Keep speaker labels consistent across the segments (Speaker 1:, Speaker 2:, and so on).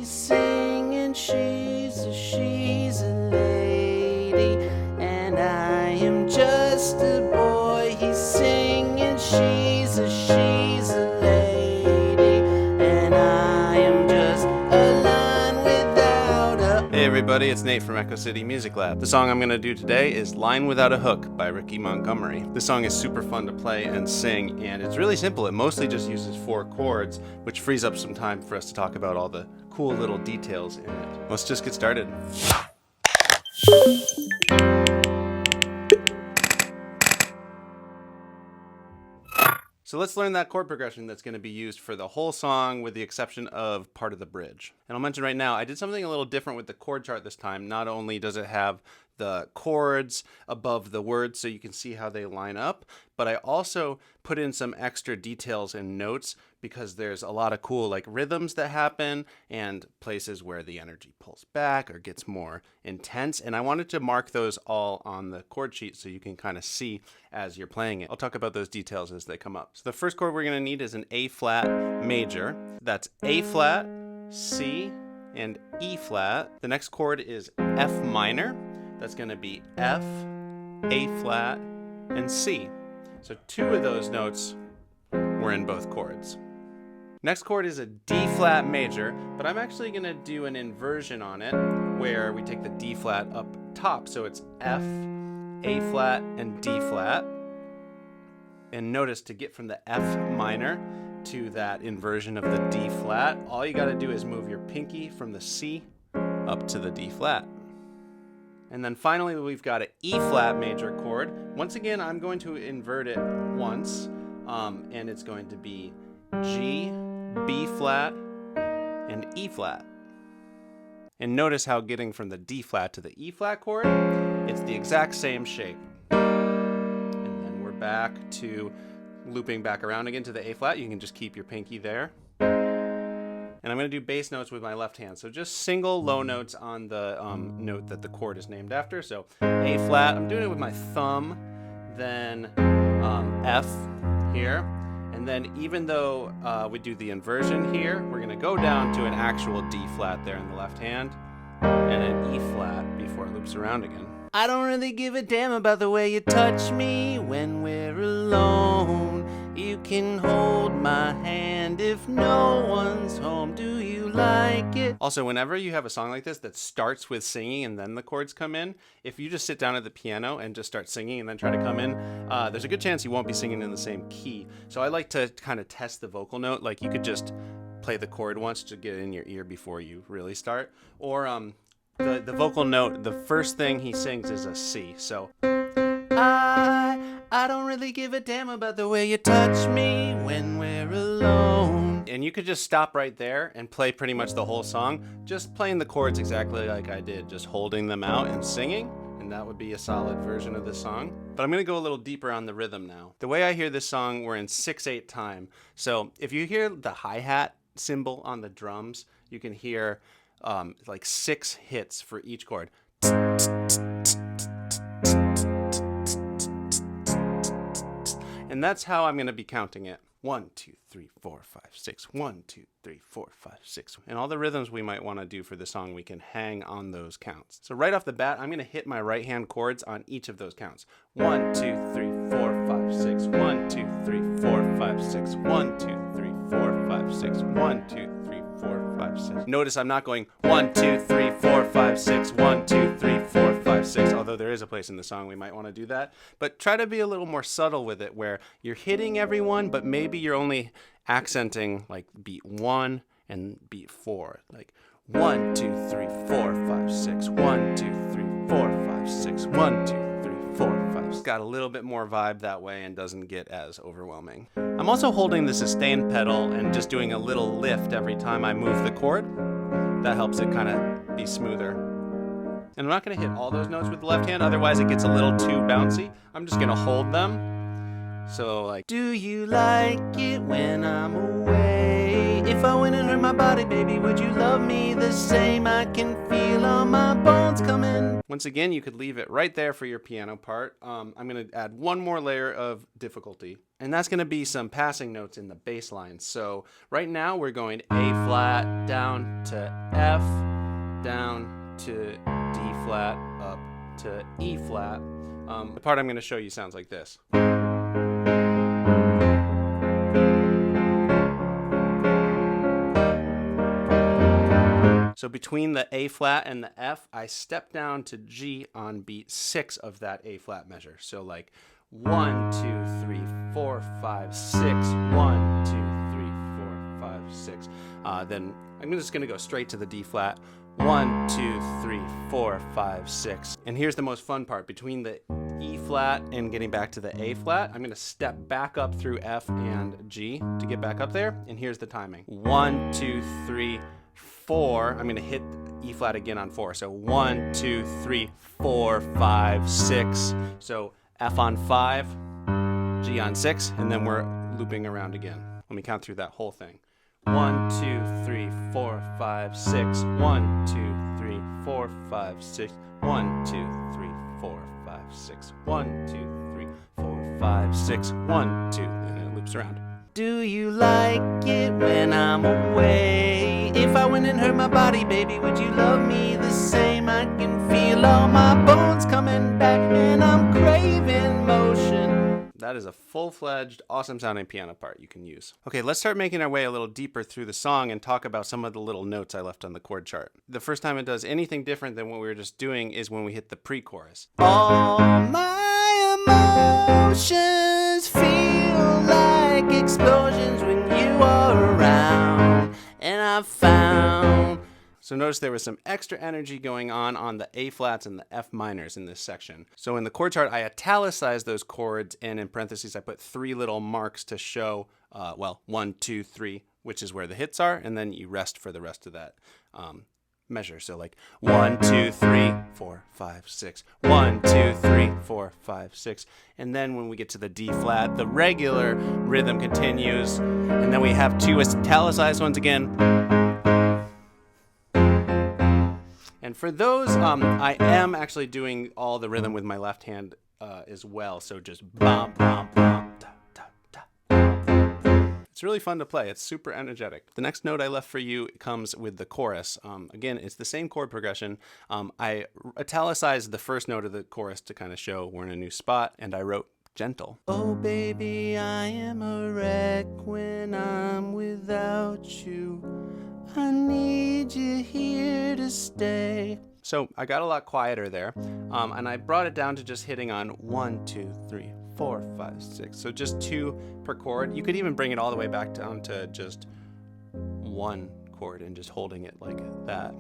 Speaker 1: singing, she's a lady, and I am just a boy. He's singing, she's a lady, and I am just a line without a...
Speaker 2: Hey everybody, it's Nate from Echo City Music Lab. The song I'm going to do today is Line Without a Hook by Montgomery. This song is super fun to play and sing, and it's really simple. It mostly just uses 4 chords, which frees up some time for us to talk about all the cool little details in it. Let's just get started. So let's learn that chord progression that's going to be used for the whole song with the exception of part of the bridge. And I'll mention right now, I did something a little different with the chord chart this time. Not only does it have the chords above the words so you can see how they line up, but I also put in some extra details and notes because there's a lot of cool like rhythms that happen and places where the energy pulls back or gets more intense. And I wanted to mark those all on the chord sheet so you can kind of see as you're playing it. I'll talk about those details as they come up. So the first chord we're going to need is an A flat major. That's A flat, C, and E flat. The next chord is F minor. That's going to be F, A flat, and C. So 2 of those notes were in both chords. Next chord is a D flat major, but I'm actually going to do an inversion on it where we take the D flat up top. So it's F, A flat, and D flat. And notice to get from the F minor to that inversion of the D flat, all you got to do is move your pinky from the C up to the D flat. And then finally, we've got an E flat major chord. Once again, I'm going to invert it once, and it's going to be G, B flat, and E flat. And notice how getting from the D flat to the E flat chord, it's the exact same shape. And then we're back to looping back around again to the A flat. You can just keep your pinky there. And I'm going to do bass notes with my left hand. So just single low notes on the note that the chord is named after. So A flat, I'm doing it with my thumb, then F here. And then even though we do the inversion here, we're going to go down to an actual D flat there in the left hand and an E flat before it loops around again.
Speaker 1: I don't really give a damn about the way you touch me when we're alone. You can hold my hand if no one's home. Do you like it?
Speaker 2: Also, whenever you have a song like this that starts with singing and then the chords come in, if you just sit down at the piano and just start singing and then try to come in, there's a good chance you won't be singing in the same key. So I like to kind of test the vocal note. Like you could just play the chord once to get it in your ear before you really start. Or the vocal note, the first thing he sings is a C. So
Speaker 1: I don't really give a damn about the way you touch me when we're alone.
Speaker 2: And you could just stop right there and play pretty much the whole song, just playing the chords exactly like I did, just holding them out and singing, and that would be a solid version of this song. But I'm going to go a little deeper on the rhythm now. The way I hear this song, we're in 6/8 time. So if you hear the hi-hat cymbal on the drums, you can hear like 6 hits for each chord. And that's how I'm going to be counting it. 1, 2, 3, 4, 5, 6. 1, 2, 3, 4, 5, 6. And all the rhythms we might want to do for the song, we can hang on those counts. So right off the bat, I'm going to hit my right hand chords on each of those counts. 1, 2, 3, 4, 5, 6. 1, 2, 3, 4, 5, 6. 1, 2, 3, 4, 5, 6. 1, 2, 3, 4, 5, 6. Notice I'm not going 1, 2, 3, 4, 5, 6. 1, 2, 3, 4, 5, 6. Although there is a place in the song we might want to do that. But try to be a little more subtle with it where you're hitting everyone, but maybe you're only accenting like beat 1 and beat 4. Like 1, 2, 3, 4, 5, 6. 1, 2, 3, 4, 5, 6. 1, 2, 3, 4, 5. It's got a little bit more vibe that way and doesn't get as overwhelming. I'm also holding the sustain pedal and just doing a little lift every time I move the chord. That helps it kind of be smoother. And I'm not going to hit all those notes with the left hand, otherwise it gets a little too bouncy. I'm just going to hold them. So like,
Speaker 1: do you like it when I'm away? If I went and hurt my body, baby, would you love me the same? I can feel all my bones coming
Speaker 2: Once again, you could leave it right there for your piano part. I'm going to add one more layer of difficulty, and that's going to be some passing notes in the bass line. So right now we're going A flat, down to F, down to D flat, up to E flat. The part I'm going to show you sounds like this. So between the A flat and the F, I step down to G on beat 6 of that A flat measure. So like 1, 2, 3, 4, 5, 6, 1, 2, 3, 4, 5, 6. Then I'm just going to go straight to the D flat. 1, 2, 3, 4, 5, 6. And here's the most fun part. Between the E flat and getting back to the A flat, I'm going to step back up through F and G to get back up there. And here's the timing. 1, 2, 3, 4. I'm going to hit E flat again on 4. So 1, 2, 3, 4, 5, 6. So F on 5, G on 6, and then we're looping around again. Let me count through that whole thing. 1, 2, 3, 4, 5, 6. 1, 2, 3, 4, 5, 6. 1, 2, 3, 4, 5, 6. 1, 2, 3, 4, 5, 6. 1, 2, and it loops around.
Speaker 1: Do you like it when I'm away? If I went and hurt my body, baby, would you love me the same? I can feel all my bones coming back and I'm craving motion.
Speaker 2: That is a full-fledged, awesome-sounding piano part you can use. Okay, let's start making our way a little deeper through the song and talk about some of the little notes I left on the chord chart. The first time it does anything different than what we were just doing is when we hit the pre-chorus.
Speaker 1: All my emotions feel like explosions when you are around, and I've found.
Speaker 2: So notice there was some extra energy going on the A flats and the F minors in this section. So in the chord chart, I italicized those chords, and in parentheses, I put 3 little marks to show, 1, 2, 3, which is where the hits are, and then you rest for the rest of that measure. So like 1, 2, 3, 4, 5, 6. 1, 2, 3, 4, 5, 6. And then when we get to the D flat, the regular rhythm continues, and then we have 2 italicized ones again. And for those, I am actually doing all the rhythm with my left hand as well. So just bum, bum, bum, da, da, da. It's really fun to play. It's super energetic. The next note I left for you comes with the chorus. Again, it's the same chord progression. I italicized the first note of the chorus to kind of show we're in a new spot, and I wrote gentle.
Speaker 1: Oh baby, I am a wreck when I'm without you. I need you here to stay.
Speaker 2: So I got a lot quieter there, and I brought it down to just hitting on 1, 2, 3, 4, 5, 6. So just 2 per chord. You could even bring it all the way back down to just 1 chord and just holding it like that.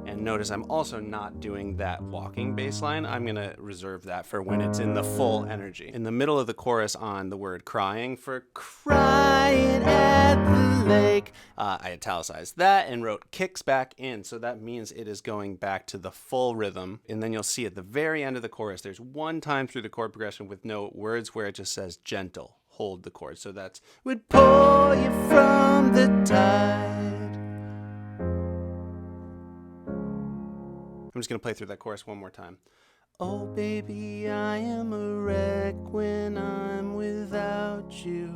Speaker 2: And notice I'm also not doing that walking bass line. I'm going to reserve that for when it's in the full energy. In the middle of the chorus on the word crying for crying at the lake, I italicized that and wrote kicks back in. So that means it is going back to the full rhythm. And then you'll see at the very end of the chorus, there's one time through the chord progression with no words where it just says gentle. Hold the chord. So that's
Speaker 1: would pour you from the tide.
Speaker 2: I'm just going to play through that chorus one more time.
Speaker 1: Oh baby, I am a wreck when I'm without you.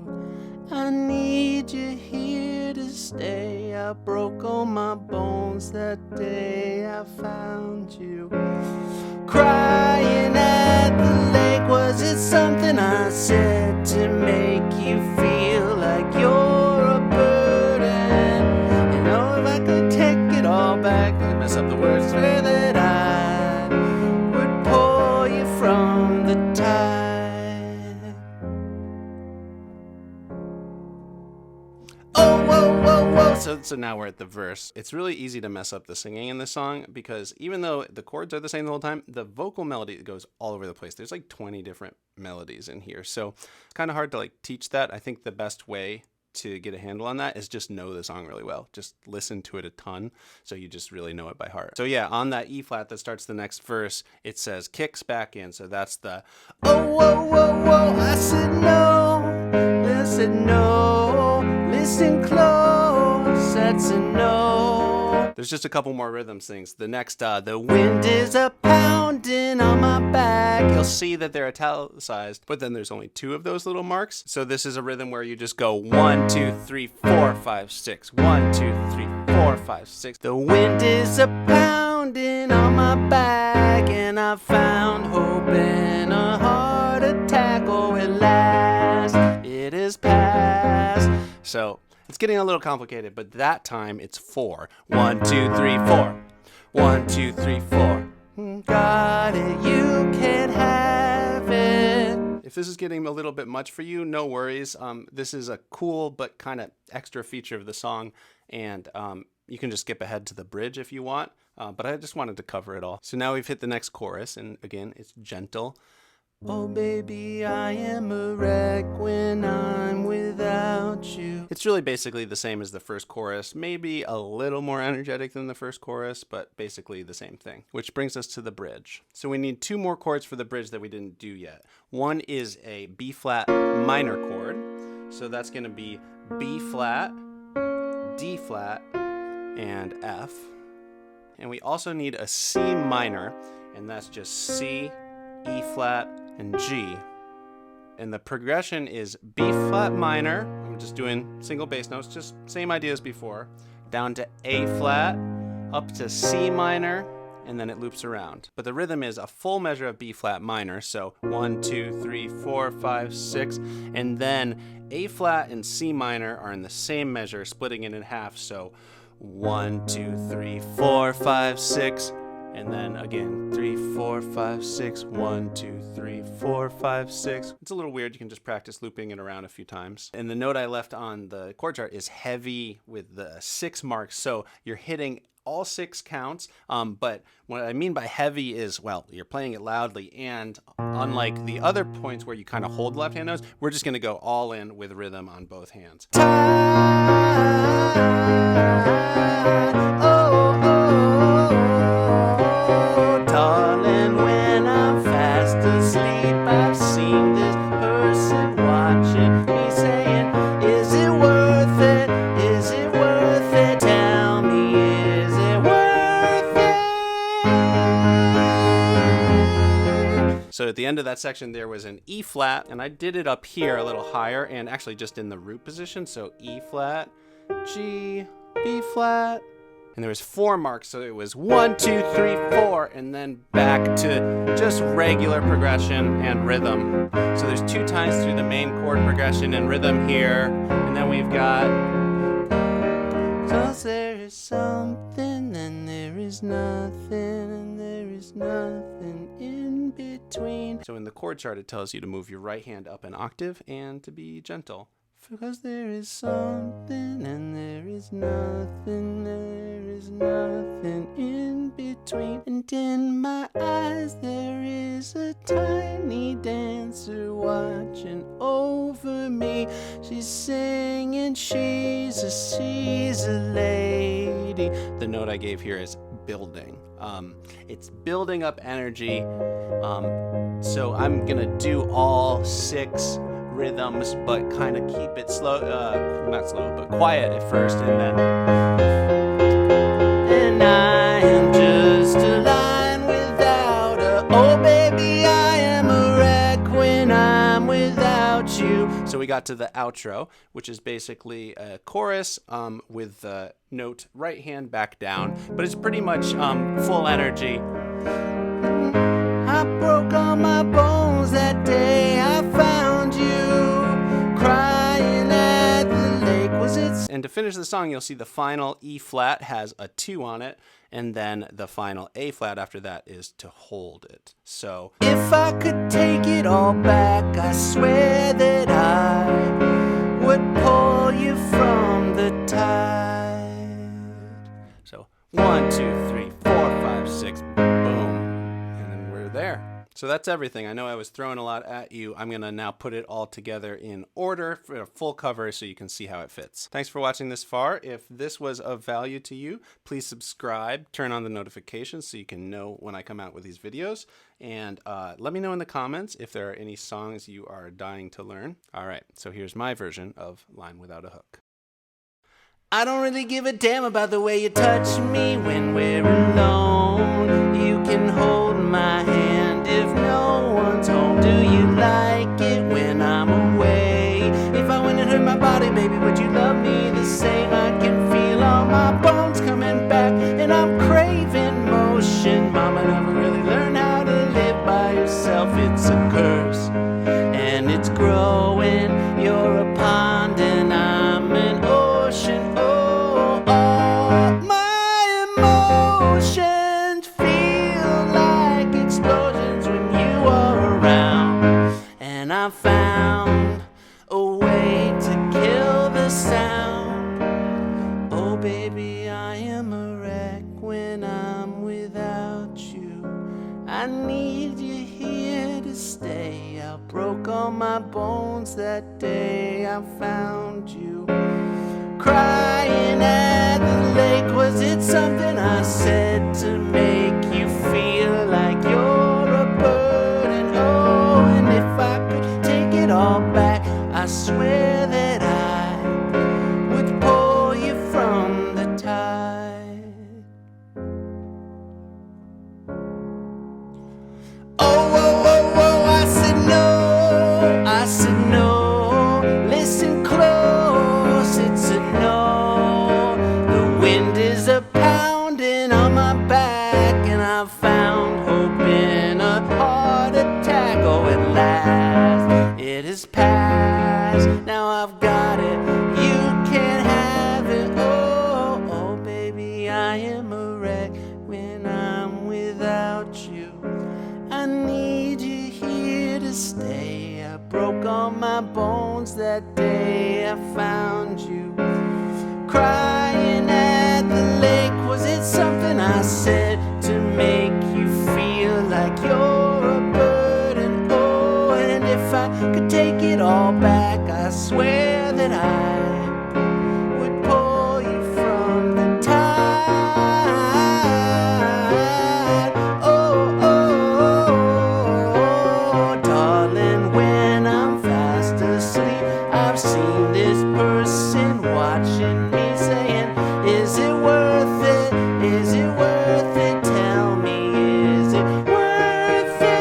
Speaker 1: I need you here to stay. I broke all my bones that day I found you. Crying at the lake, was it something I said to make you feel like you're a burden? You know, if I could take it all back, I'd mess up the words, swear that I would pour you from the tide. Oh, whoa, whoa, whoa.
Speaker 2: So now we're at the verse. It's really easy to mess up the singing in this song because even though the chords are the same the whole time, the vocal melody goes all over the place. There's like 20 different melodies in here. So it's kind of hard to like teach that. I think the best way to get a handle on that is just know the song really well. Just listen to it a ton so you just really know it by heart. So yeah, on that E flat that starts the next verse, it says kicks back in. So that's the
Speaker 1: oh, whoa, whoa, whoa. I said no, listen, no, listen close. That's a no.
Speaker 2: There's just a couple more rhythm things. The next, the wind is a pounding on my back. You'll see that they're italicized, but then there's only 2 of those little marks. So this is a rhythm where you just go 1, 2, 3, 4, 5, 6. 1, 2, 3, 4, 5, 6. The wind is a pounding on my back, and I found hope in a heart attack. Oh, at last it is past. So it's getting a little complicated, but that time it's 4. 1, 2, 3, 4. 1, 2, 3, 4. Got it, you can have it. If this is getting a little bit much for you, no worries. This is a cool but kind of extra feature of the song, and you can just skip ahead to the bridge if you want, but I just wanted to cover it all. So now we've hit the next chorus, and again, it's gentle. Oh baby, I am a wreck when I'm without you. It's really basically the same as the first chorus, maybe a little more energetic than the first chorus, but basically the same thing. Which brings us to the bridge. So we need 2 more chords for the bridge that we didn't do yet. One is a B flat minor chord. So that's going to be B flat, D flat, and F. And we also need a C minor, and that's just C, E flat, and G. And the progression is B flat minor, I'm just doing single bass notes, just same idea as before, down to A flat, up to C minor, and then it loops around. But the rhythm is a full measure of B flat minor, so 1, 2, 3, 4, 5, 6, and then A flat and C minor are in the same measure, splitting it in half, so 1, 2, 3, 4, 5, 6, and then again 3, 4, 5, 6, 1, 2, 3, 4, 5, 6. It's a little weird. You can just practice looping it around a few times. And the note I left on the chord chart is heavy with the 6 marks, so you're hitting all 6 counts, but what I mean by heavy is, well, you're playing it loudly, and unlike the other points where you kind of hold left hand notes, we're just going to go all in with rhythm on both hands. Darling, when I'm fast asleep, I've seen this person watching me saying, is it worth it? Is it worth it? Tell me, is it worth it? So at the end of that section there was an E flat, and I did it up here a little higher, and actually just in the root position, so E flat, G, B flat, and there was 4 marks, so it was 1, 2, 3, 4, and then back to just regular progression and rhythm. So there's 2 times through the main chord progression and rhythm here, and then we've got, so there is something, and there is nothing, and there is nothing in between. So in the chord chart it tells you to move your right hand up an octave and to be gentle. Because there is something, and there is nothing, there is nothing in between. And in my eyes there is a tiny dancer watching over me. She's singing, she's a lady. The note I gave here is building. It's building up energy. So I'm gonna do all 6 rhythms, but kind of keep it slow, not slow, but quiet at first, and then, and I am just a line without a, oh baby, I am a wreck when I'm without you. So we got to the outro, which is basically a chorus with the note right hand back down, but it's pretty much full energy. I broke all my bones that day I found you crying at the lake. Was it? And to finish the song, you'll see the final E flat has a 2 on it, and then the final A flat after that is to hold it. So if I could take it all back, I swear that I would pull you from the tide. So 1, 2, 3, 4, 5, 6, boom. There. So that's everything. I know I was throwing a lot at you. I'm going to now put it all together in order for a full cover so you can see how it fits. Thanks for watching this far. If this was of value to you, please subscribe, turn on the notifications so you can know when I come out with these videos, and let me know in the comments if there are any songs you are dying to learn. All right, so here's my version of Line Without a Hook.
Speaker 1: I don't really give a damn about the way you touch me when we're alone. You can hold my hand if no one's home. Do you like it when I'm away? If I went and hurt my body, baby, would you love me the same? I can feel all my bones coming back, and I'm craving motion. Mama never really learned how to live by yourself. It's a curse, and it's growing. You're a pond and I'm an ocean. Oh, all my emotions feel like explosions when you are around, and I found a way to kill the sound. Oh baby, I am a wreck when I'm without you. I need you here to stay. I broke all my bones that day I found you. Crying at the lake, was it something I said to make you feel like you're a burden? Oh, and if I could take it all back, I swear that I would pull you from the tide. Oh, oh, oh, oh, I said no, listen close, it's a no. The wind is a pounding on my back, and I found hope in a heart attack. Oh, at last, it has passed, now I've got it, you can't have it. Oh, oh, baby, I am a wreck when I'm without you. I need you here to stay. I broke all my bones that day I found you. Crying at the lake, was it something I said to make you feel like you're a burden? Oh, and if I could take it all back, I swear that I would pull you from the tide. Oh, oh, oh, darling, when I'm fast asleep, I've seen this person watching me saying, is it worth it? Is it worth it? Tell me, is it worth it?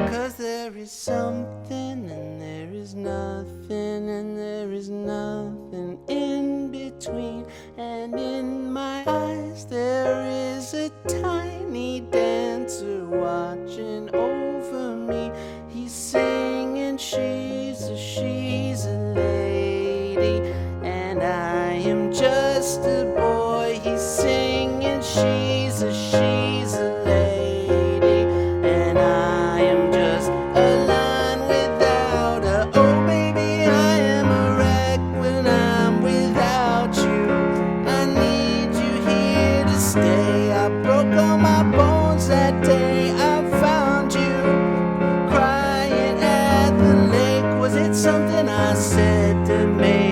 Speaker 1: 'Cause there is something and there is nothing, and there is nothing in between. And in my eyes there is a tiny dancer watching over me. He's singing, she's a lady, and I am just a boy. He's singing, she's a lady, and I am just a line without her. Oh baby, I am a wreck when I'm without you. I need you here to stay. I broke all my bones that day I found you. Crying at the lake, was it something I said to make